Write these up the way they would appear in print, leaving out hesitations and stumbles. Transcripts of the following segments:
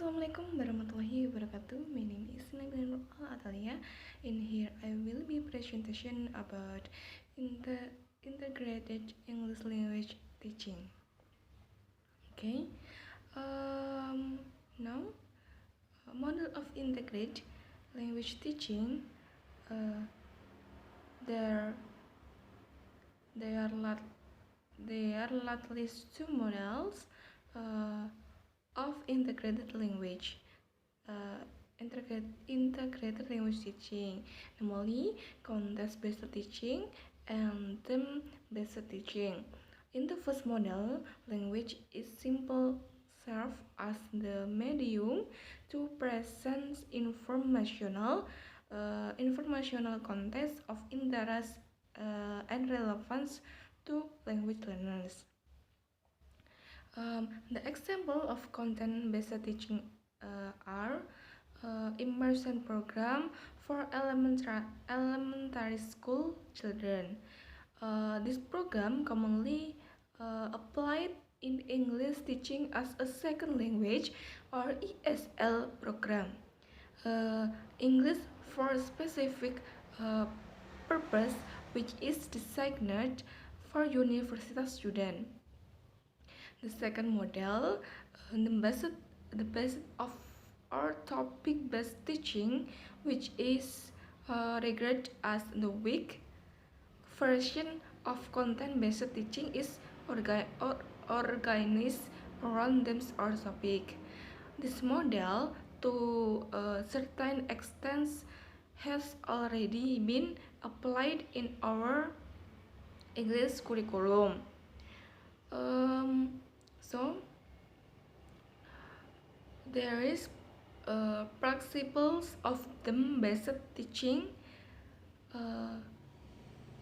Assalamualaikum warahmatullahi wabarakatuh. My name is Nabila Atalia. In here, I will be presentation about integrated English language teaching. Okay. Now, model of integrated language teaching. Uh, there, there are lot, there are at least two models. Of integrated language integrated language teaching, namely context-based teaching and theme-based teaching. In the first model, language is simple serve as the medium to present informational context of interest and relevance to language learners. The example of content-based teaching are immersion program for elementary school children. This program commonly applied in English teaching as a second language or ESL program. English for specific purpose which is designed for university students. The second model, the base of our topic-based teaching, which is regarded as the weak version of content-based teaching, is organized around themes or topic. This model, to a certain extent, has already been applied in our English curriculum. So there is principles of theme-based teaching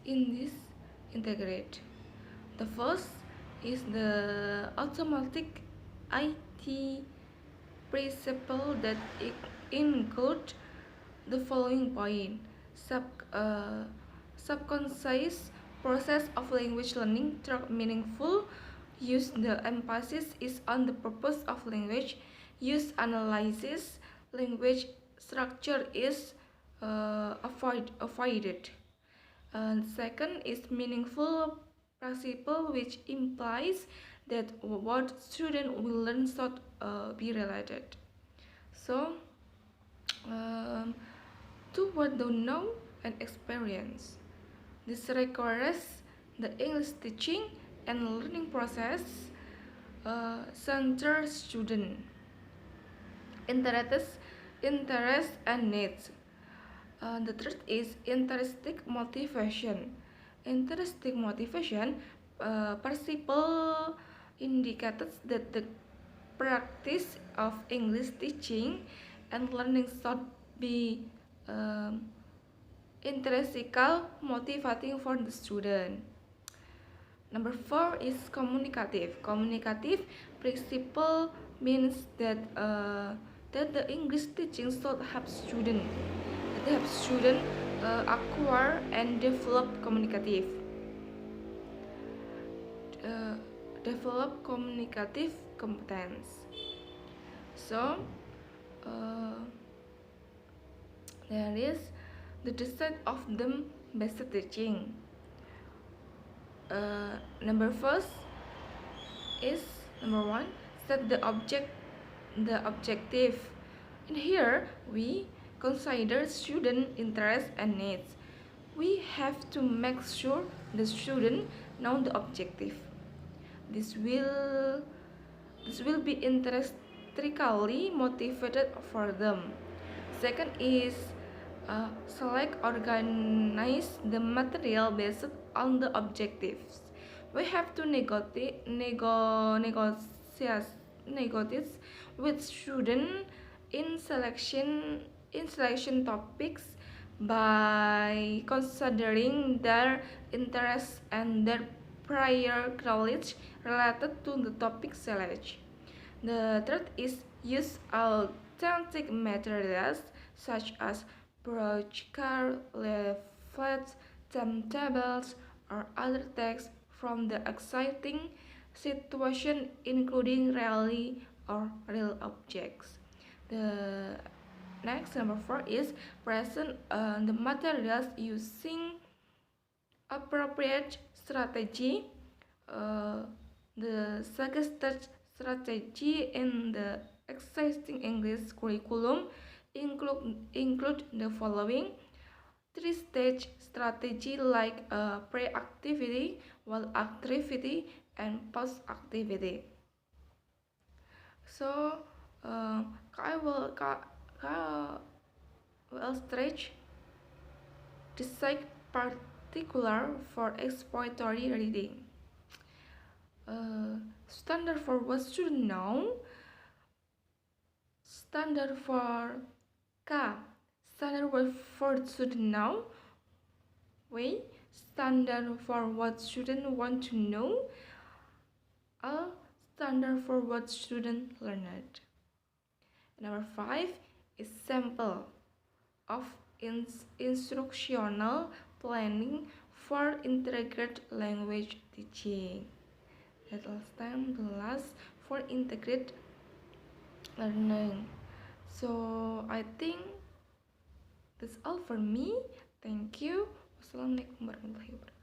in this integrate. The first is the automatic IT principle that include the following point: subconscious process of language learning through meaningful use. The emphasis is on the purpose of language use analysis. Language structure is avoided. Second is meaningful principle, which implies that what student will learn should be related. So, to what they know and experience. This requires the English teaching and learning process center student interest and needs. The third is intrinsic motivation. Intrinsic motivation principle indicates that the practice of English teaching and learning should be intrinsically motivating for the student. Number 4 is communicative. Communicative principle means that the English teaching should help student acquire and develop communicative competence. So there is the design of them based teaching. Number first is number 1, set the objective. In here we consider student interest and needs. We have to make sure the student know the objective. This will be intrinsically motivated for them. Second is select, organize the material based on the objectives. We have to negotiate with students in selection topics by considering their interests and their prior knowledge related to the topic selected. The third is use authentic materials such as brochures, leaflets, timetables, or other text from the exciting situation, including really or real objects. The next number 4 is present the materials using appropriate strategy. The suggested strategy in the existing English curriculum include the following: three-stage strategy like pre-activity, while activity, and post-activity. So I will stretch the site particular for expository reading. Standard for what student know. Standard for K. Standard for student know. W. Standard for what student want to know. A. Standard for what student learned. Number 5 is sample of instructional planning for integrated language teaching. That last time the last for integrated learning. So I think that's all for me. Thank you. Wassalamualaikum warahmatullahi wabarakatuh.